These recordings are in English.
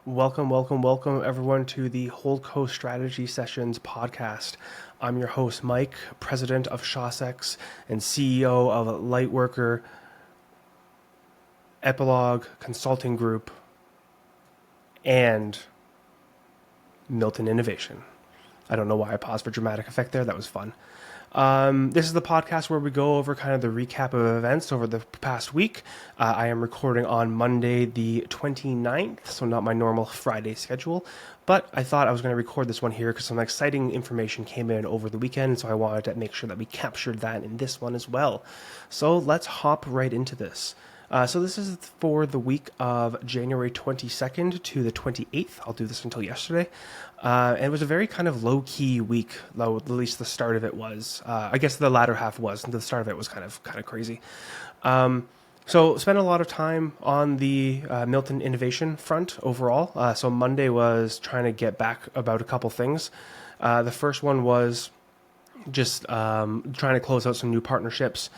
Welcome, everyone, to the Holdco Strategy Sessions podcast. I'm your host, Mike, president of Shawsex and CEO of Lightworker Epilogue Consulting Group and Milton Innovation. I don't know why I paused for dramatic effect there. That was fun. This is the podcast where we go over kind of the recap of events over the past week. I am recording on Monday the 29th, so not my normal Friday schedule, but I thought I was going to record this one here because some exciting information came in over the weekend, so I wanted to make sure that we captured that in this one as well. So let's hop right into this. So this is for the week of January 22nd to the 28th. I'll do this until yesterday. And it was a very kind of low-key week, though at least the start of it was. I guess the latter half was, and the start of it was kind of crazy. So spent a lot of time on the Milton Innovation front overall. So Monday was trying to get back about a couple things. The first one was just trying to close out some new partnerships,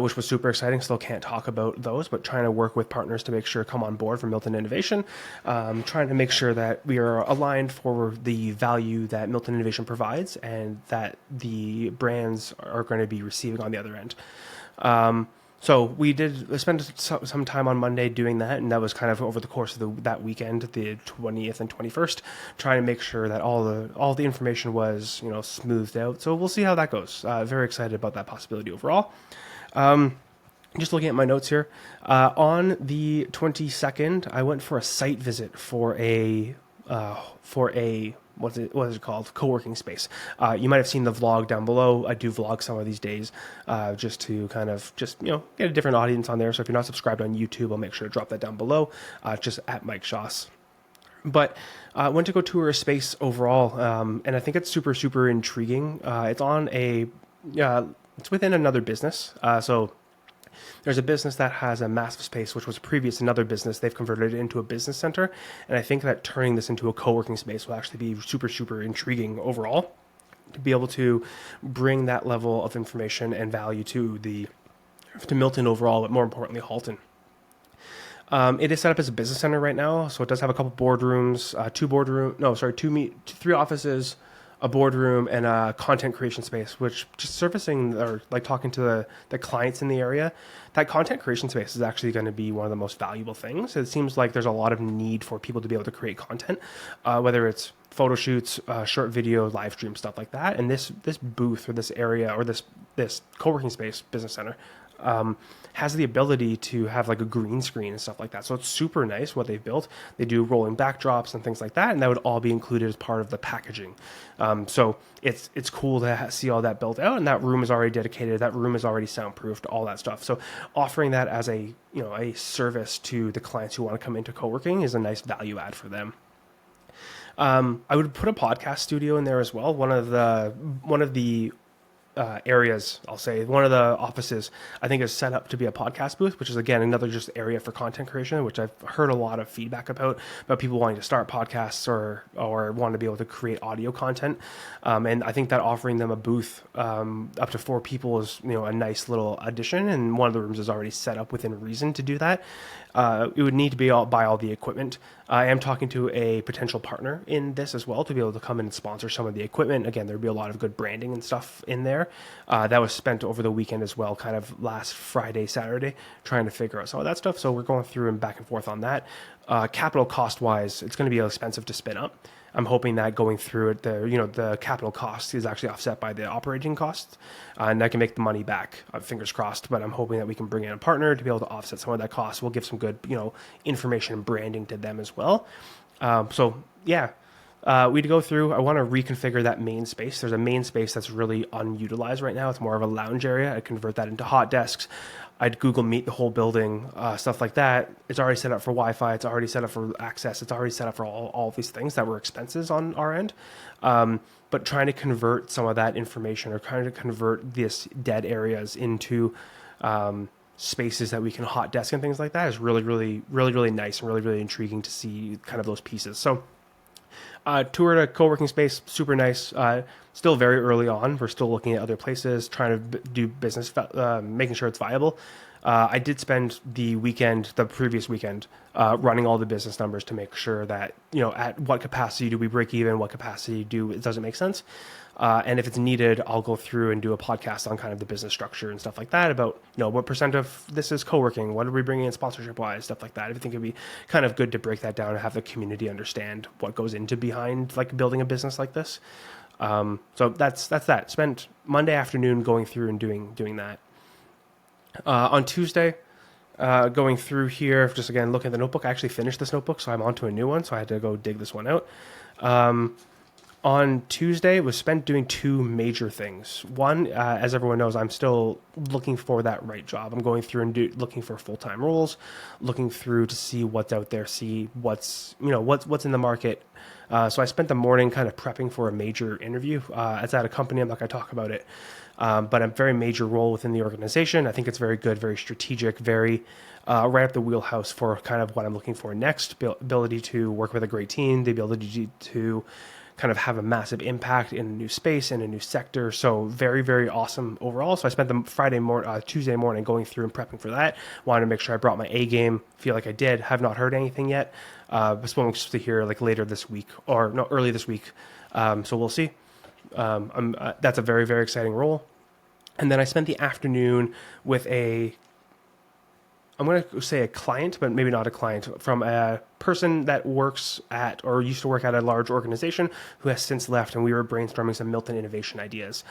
which was super exciting. Still can't talk about those, but trying to work with partners to make sure come on board for Milton Innovation. Trying to make sure that we are aligned for the value that Milton Innovation provides and that the brands are going to be receiving on the other end. So we did spend some time on Monday doing that, and that was kind of over the course of that weekend, the 20th and 21st, trying to make sure that all the information was smoothed out. So we'll see how that goes. Very excited about that possibility overall. Just looking at my notes here, on the 22nd, I went for a site visit for a what is it called? Co-working space. You might have seen the vlog down below. I do vlog some of these days, just to kind of get a different audience on there. So if you're not subscribed on YouTube, I'll make sure to drop that down below, just at Mike Shoss. But I went to go tour a space overall, and I think it's super intriguing. It's within another business. So there's a business that has a massive space, which was previous another business. They've converted it into a business center. And I think that turning this into a co-working space will actually be super intriguing overall, to be able to bring that level of information and value to Milton overall, but more importantly, Halton. It is set up as a business center right now. So it does have a couple boardrooms, three offices, a boardroom, and a content creation space, which just servicing or like talking to the clients in the area, that content creation space is actually going to be one of the most valuable things. It seems like there's a lot of need for people to be able to create content, whether it's photo shoots, short video, live stream, stuff like that. And this booth or this area or this co-working space business center has the ability to have like a green screen and stuff like that. So it's super nice what they've built. They do rolling backdrops and things like that, and that would all be included as part of the packaging. So it's cool to see all that built out, and that room is already dedicated. That room is already soundproofed, all that stuff. So offering that as a service to the clients who want to come into co-working is a nice value add for them. I would put a podcast studio in there as well. One of the areas, I'll say, one of the offices I think is set up to be a podcast booth, which is again another just area for content creation, which I've heard a lot of feedback about people wanting to start podcasts or want to be able to create audio content. And I think that offering them a booth up to 4 people is a nice little addition, and one of the rooms is already set up within reason to do that. It would need to buy all the equipment. I am talking to a potential partner in this as well to be able to come in and sponsor some of the equipment. Again, there'd be a lot of good branding and stuff in there. That was spent over the weekend as well, kind of last Friday, Saturday, trying to figure out some of that stuff. So we're going through and back and forth on that. Capital cost wise, it's going to be expensive to spin up. I'm hoping that going through it, the capital cost is actually offset by the operating costs, and I can make the money back. Fingers crossed. But I'm hoping that we can bring in a partner to be able to offset some of that cost. We'll give some good, information and branding to them as well. We'd go through. I want to reconfigure that main space. There's a main space that's really unutilized right now. It's more of a lounge area. I'd convert that into hot desks. I'd Google Meet the whole building, stuff like that. It's already set up for Wi-Fi. It's already set up for access. It's already set up for all of these things that were expenses on our end. But trying to convert some of that information or trying to convert these dead areas into spaces that we can hot desk and things like that is really nice and really intriguing to see kind of those pieces. So toured a co-working space, super nice. Still very early on. We're still looking at other places, trying to do business, making sure it's viable. I did spend the previous weekend, running all the business numbers to make sure that, at what capacity do we break even, what capacity it doesn't make sense. And if it's needed, I'll go through and do a podcast on kind of the business structure and stuff like that about, what percent of this is co-working, what are we bringing in sponsorship wise, stuff like that. I think it'd be kind of good to break that down and have the community understand what goes into behind like building a business like this. So that's that. Spent Monday afternoon going through and doing that. On Tuesday, going through here, just again looking at the notebook. I actually finished this notebook, so I'm onto a new one. So I had to go dig this one out. On Tuesday, it was spent doing two major things. One, as everyone knows, I'm still looking for that right job. I'm going through and looking for full-time roles, looking through to see what's out there, see what's in the market. So I spent the morning kind of prepping for a major interview. It's at a company. I'm not going to talk about it, but a very major role within the organization. I think it's very good, very strategic, very right up the wheelhouse for kind of what I'm looking for next. Ability to work with a great team, the ability to kind of have a massive impact in a new space, in a new sector. So very, very awesome overall. So I spent the Tuesday morning going through and prepping for that. Wanted to make sure I brought my A game. Feel like I did. Have not heard anything yet. Was supposed to hear like later this week or no, early this week. So we'll see. That's a very, very exciting role. And then I spent the afternoon with I'm going to say a client, but maybe not a client, from a person that works at or used to work at a large organization who has since left, and we were brainstorming some Milton Innovation ideas.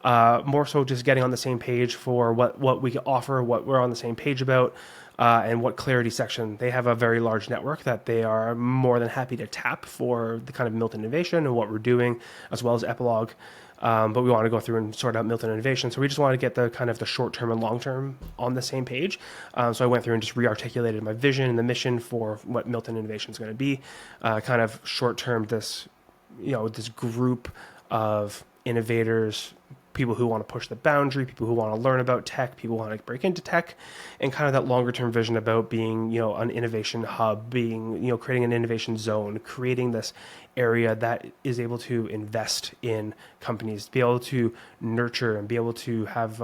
More so just getting on the same page for what we can offer, what we're on the same page about, and what clarity section. They have a very large network that they are more than happy to tap for the kind of Milton Innovation and what we're doing, as well as Epilogue. But we want to go through and sort out Milton Innovation. So we just want to get the kind of the short-term and long-term on the same page. So I went through and just re-articulated my vision and the mission for what Milton Innovation is going to be. Kind of short-term, this group of innovators, people who want to push the boundary, people who want to learn about tech, people who want to break into tech, and kind of that longer term vision about being, an innovation hub, being, creating an innovation zone, creating this area that is able to invest in companies, be able to nurture and be able to have,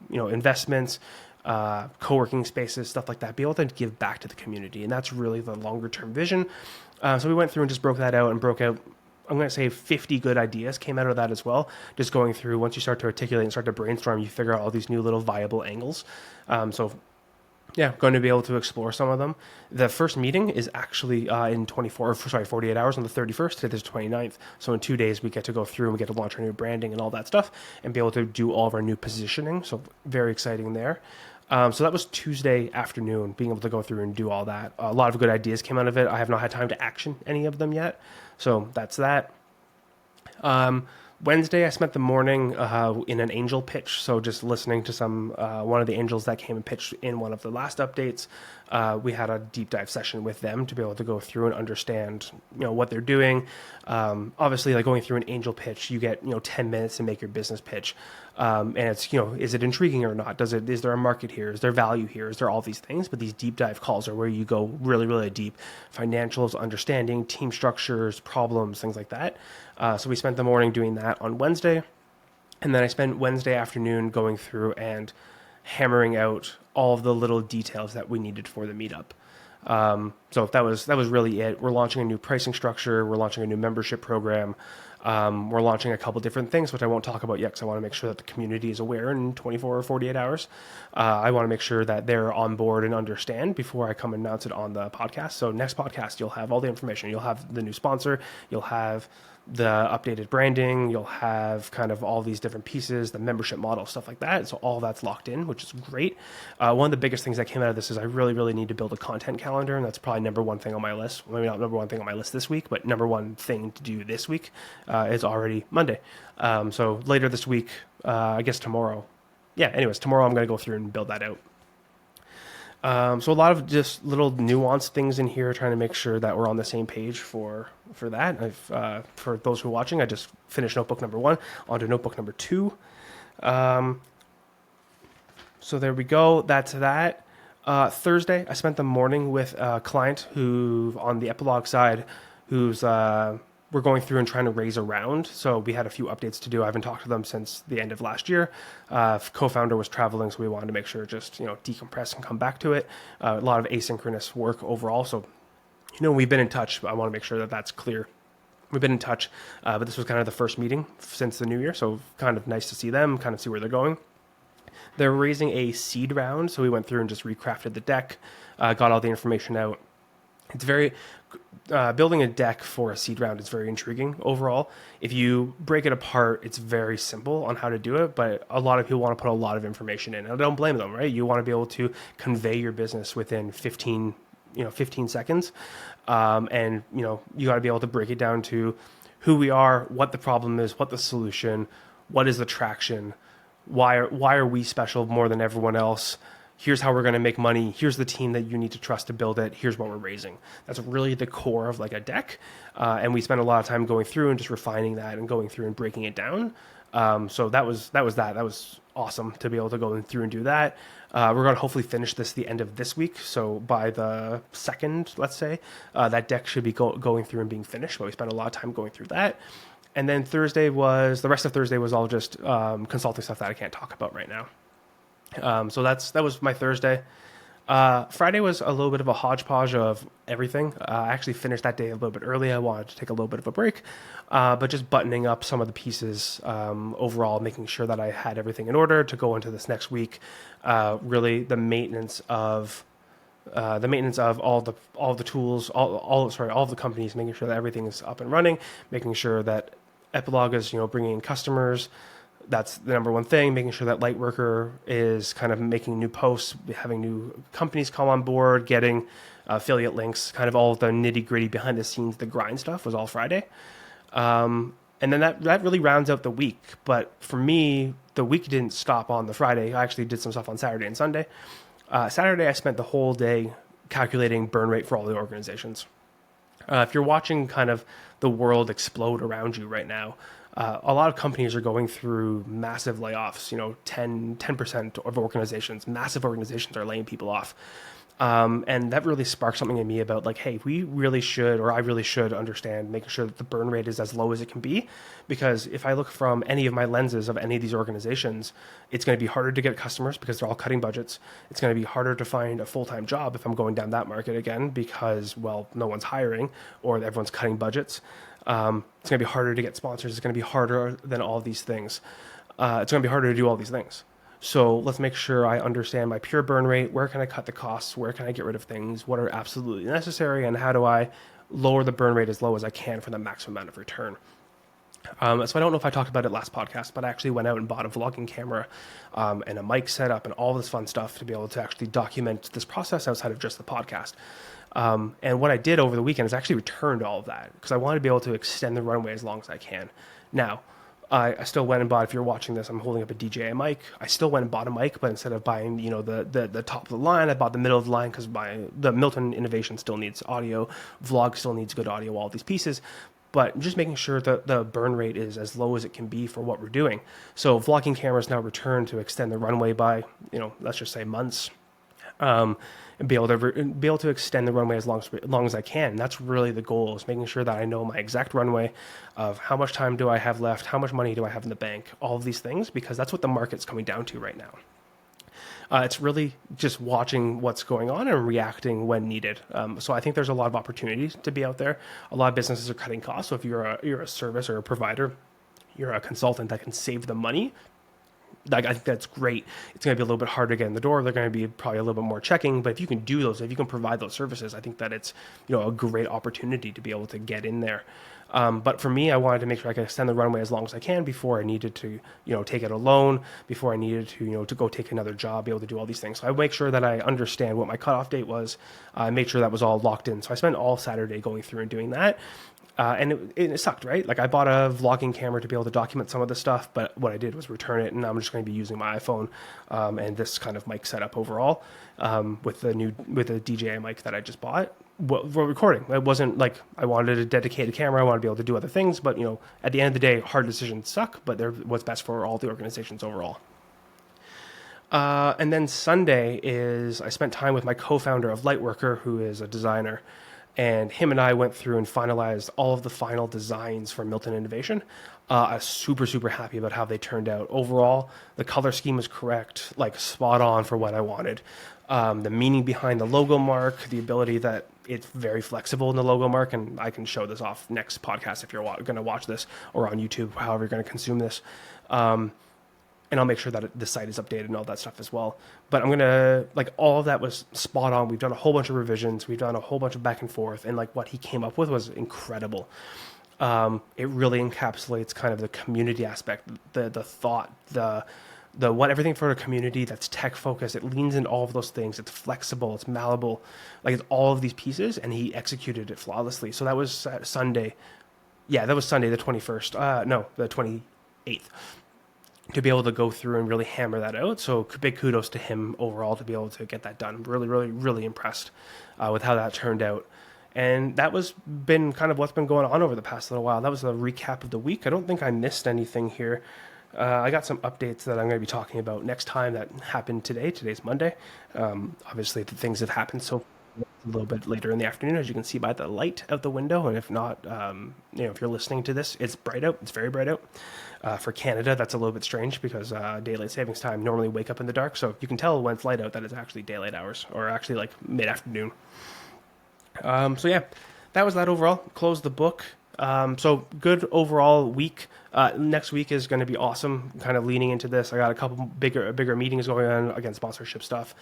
investments, co-working spaces, stuff like that, be able to give back to the community. And that's really the longer term vision. So we went through and just broke that out and broke out, I'm going to say 50 good ideas came out of that as well. Just going through, once you start to articulate and start to brainstorm, you figure out all these new little viable angles. Going to be able to explore some of them. The first meeting is actually in 48 hours on the 31st. Today's 29th. So in 2 days, we get to go through and we get to launch our new branding and all that stuff and be able to do all of our new positioning. So very exciting there. So that was Tuesday afternoon, being able to go through and do all that. A lot of good ideas came out of it. I have not had time to action any of them yet. So that's that. Wednesday, I spent the morning in an angel pitch. So just listening to one of the angels that came and pitched in one of the last updates. We had a deep dive session with them to be able to go through and understand, what they're doing. Obviously, like going through an angel pitch, you get, 10 minutes to make your business pitch. And it's, is it intriguing or not? Is there a market here? Is there value here? Is there all these things? But these deep dive calls are where you go really, really deep. Financials, understanding, team structures, problems, things like that. So we spent the morning doing that on Wednesday. And then I spent Wednesday afternoon going through and hammering out all of the little details that we needed for the meetup. So that was really it. We're launching a new pricing structure. We're launching a new membership program. We're launching a couple different things, which I won't talk about yet because I want to make sure that the community is aware in 24 or 48 hours. I want to make sure that they're on board and understand before I come and announce it on the podcast. So next podcast, you'll have all the information. You'll have the new sponsor. You'll have the updated branding, you'll have kind of all these different pieces, the membership model, stuff like that. So all that's locked in, which is great. One of the biggest things that came out of this is I really, really need to build a content calendar. And that's probably number one thing on my list. Maybe not number one thing on my list this week, but number one thing to do this week is already Monday. So later this week, I guess tomorrow. Tomorrow I'm going to go through and build that out. So a lot of just little nuanced things in here, trying to make sure that we're on the same page for that. For those who are watching, I just finished notebook number 1, on to notebook number 2. So there we go. That's that. Thursday, I spent the morning with a client who, on the Epilogue side, who's we're going through and trying to raise a round. So we had a few updates to do. I haven't talked to them since the end of last year. Co-founder was traveling, so we wanted to make sure just, decompress and come back to it. A lot of asynchronous work overall. So, we've been in touch. I want to make sure that that's clear. We've been in touch, but this was kind of the first meeting since the new year. So kind of nice to see them, kind of see where they're going. They're raising a seed round. So we went through and just recrafted the deck, got all the information out. It's very, building a deck for a seed round is very intriguing overall. If you break it apart, it's very simple on how to do it, but a lot of people want to put a lot of information in. And I don't blame them, right? You want to be able to convey your business within 15 seconds. And you got to be able to break it down to who we are, what the problem is, what the solution, what is the traction, why are we special more than everyone else? Here's how we're going to make money. Here's the team that you need to trust to build it. Here's what we're raising. That's really the core of like a deck. And we spent a lot of time going through and just refining that and going through and breaking it down. So that was that. That was awesome to be able to go through and do that. We're going to hopefully finish this the end of this week. So by the 2nd, let's say, that deck should be going through and being finished. But we spent a lot of time going through that. And then the rest of Thursday was all just consulting stuff that I can't talk about right now. So that was my Thursday. Friday was a little bit of a hodgepodge of everything. I actually finished that day a little bit early. I wanted to take a little bit of a break, but just buttoning up some of the pieces overall, making sure that I had everything in order to go into this next week. Really, the maintenance of all the tools, all of the companies, making sure that everything is up and running, making sure that Epilogue is bringing in customers. That's the number one thing, making sure that Lightworker is kind of making new posts, having new companies come on board, getting affiliate links, kind of all the nitty gritty behind the scenes, the grind stuff was all Friday. And then that really rounds out the week. But for me, the week didn't stop on the Friday. I actually did some stuff on Saturday and Sunday. Saturday, I spent the whole day calculating burn rate for all the organizations. If you're watching kind of the world explode around you right now, a lot of companies are going through massive layoffs, 10% of organizations, massive organizations are laying people off. And that really sparked something in me about like, hey, I really should understand making sure that the burn rate is as low as it can be. Because if I look from any of my lenses of any of these organizations, it's going to be harder to get customers because they're all cutting budgets. It's going to be harder to find a full-time job if I'm going down that market again, because, well, no one's hiring or everyone's cutting budgets. It's going to be harder to get sponsors. It's going to be harder than all these things. It's going to be harder to do all these things. So let's make sure I understand my pure burn rate. Where can I cut the costs? Where can I get rid of things? What are absolutely necessary? And how do I lower the burn rate as low as I can for the maximum amount of return? So I don't know if I talked about it last podcast, but I actually went out and bought a vlogging camera and a mic setup and all this fun stuff to be able to actually document this process outside of just the podcast. And what I did over the weekend is actually returned all of that because I wanted to be able to extend the runway as long as I can. Now, I still went and bought, if you're watching this, I'm holding up a DJI mic. I still went and bought a mic, but instead of buying, the top of the line, I bought the middle of the line because the Milton Innovation still needs audio. Vlog still needs good audio, all these pieces. But just making sure that the burn rate is as low as it can be for what we're doing. So vlogging cameras now return to extend the runway by, let's just say months. And be able to extend the runway as long as I can. And that's really the goal, is making sure that I know my exact runway of how much time do I have left, how much money do I have in the bank, all of these things, because that's what the market's coming down to right now. It's really just watching what's going on and reacting when needed. So I think there's a lot of opportunities to be out there. A lot of businesses are cutting costs. So if you're a service or a provider, you're a consultant that can save the money, I think that's great. It's going to be a little bit harder to get in the door. They're going to be probably a little bit more checking, but if you can do those, if you can provide those services, I think that it's, a great opportunity to be able to get in there. But for me, I wanted to make sure I could extend the runway as long as I can before I needed to, take out a loan, before I needed to, to go take another job, be able to do all these things. So I make sure that I understand what my cutoff date was. I made sure that was all locked in. So I spent all Saturday going through and doing that. And it sucked, right? Like I bought a vlogging camera to be able to document some of the stuff, but what I did was return it, and I'm just going to be using my iPhone and this kind of mic setup overall with the DJI mic that I just bought. For recording, it wasn't like I wanted a dedicated camera. I wanted to be able to do other things, but at the end of the day, hard decisions suck, but they're what's best for all the organizations overall. And then Sunday I spent time with my co-founder of Lightworker, who is a designer. and him and I went through and finalized all of the final designs for Milton Innovation. I'm super, super happy about how they turned out. Overall, the color scheme was correct, like spot on for what I wanted. The meaning behind the logo mark, the ability that it's very flexible in the logo mark, and I can show this off next podcast if you're going to watch this, or on YouTube, however you're going to consume this. And I'll make sure that the site is updated and all that stuff as well. But I'm gonna, like, all of that was spot on. We've done a whole bunch of revisions. We've done a whole bunch of back and forth, and like what he came up with was incredible. It really encapsulates kind of the community aspect, the thought, the what everything for a community that's tech focused. It leans in all of those things. It's flexible. It's malleable. Like, it's all of these pieces, and he executed it flawlessly. So that was Sunday. Yeah, that was Sunday the 21st. No, the 28th. To be able to go through and really hammer that out. So big kudos to him overall to be able to get that done. Really, really, really impressed with how that turned out. And that was been kind of what's been going on over the past little while. That was a recap of the week. I don't think I missed anything here. I got some updates that I'm going to be talking about next time that happened today. Today's Monday. Obviously, the things have happened so a little bit later in the afternoon, as you can see by the light out the window. And if not, if you're listening to this, it's bright out. It's very bright out. For Canada, that's a little bit strange because daylight savings time normally wake up in the dark. So you can tell when it's light out that it's actually daylight hours, or actually like mid-afternoon. So yeah, that was that overall. Close the book. So good overall week. Next week is going to be awesome. Kind of leaning into this. I got a couple bigger meetings going on, again, sponsorship stuff.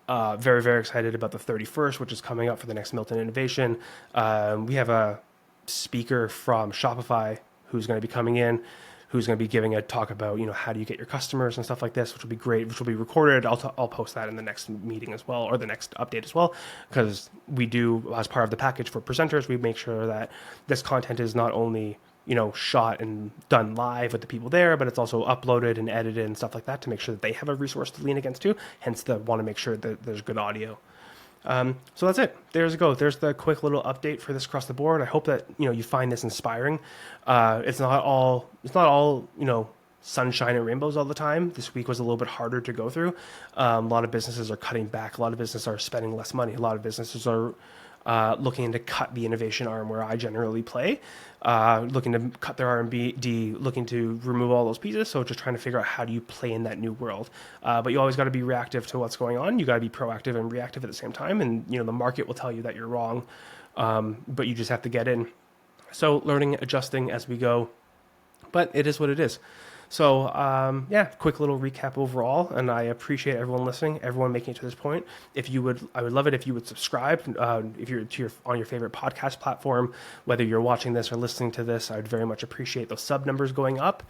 Very, very excited about the 31st, which is coming up for the next Milton Innovation. We have a speaker from Shopify who's going to be coming in, who's going to be giving a talk about, how do you get your customers and stuff like this, which will be great, which will be recorded. I'll post that in the next meeting as well, or the next update as well, because we do, as part of the package for presenters, we make sure that this content is not only, shot and done live with the people there, but it's also uploaded and edited and stuff like that to make sure that they have a resource to lean against too. Hence, the want to make sure that there's good audio. So that's it. There's the quick little update for this across the board. I hope that, you find this inspiring. It's not all, sunshine and rainbows all the time. This week was a little bit harder to go through. A lot of businesses are cutting back. A lot of businesses are spending less money. A lot of businesses are looking to cut the innovation arm where I generally play, looking to cut their R&D, looking to remove all those pieces. So just trying to figure out how do you play in that new world. But you always got to be reactive to what's going on. You got to be proactive and reactive at the same time. And, the market will tell you that you're wrong, but you just have to get in. So learning, adjusting as we go, but it is what it is. So, quick little recap overall, and I appreciate everyone listening, everyone making it to this point. I would love it if you would subscribe, if you're on your favorite podcast platform, whether you're watching this or listening to this. I would very much appreciate those sub numbers going up.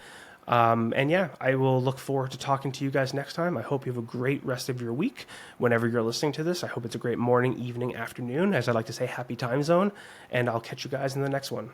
I will look forward to talking to you guys next time. I hope you have a great rest of your week whenever you're listening to this. I hope it's a great morning, evening, afternoon. As I like to say, happy time zone, and I'll catch you guys in the next one.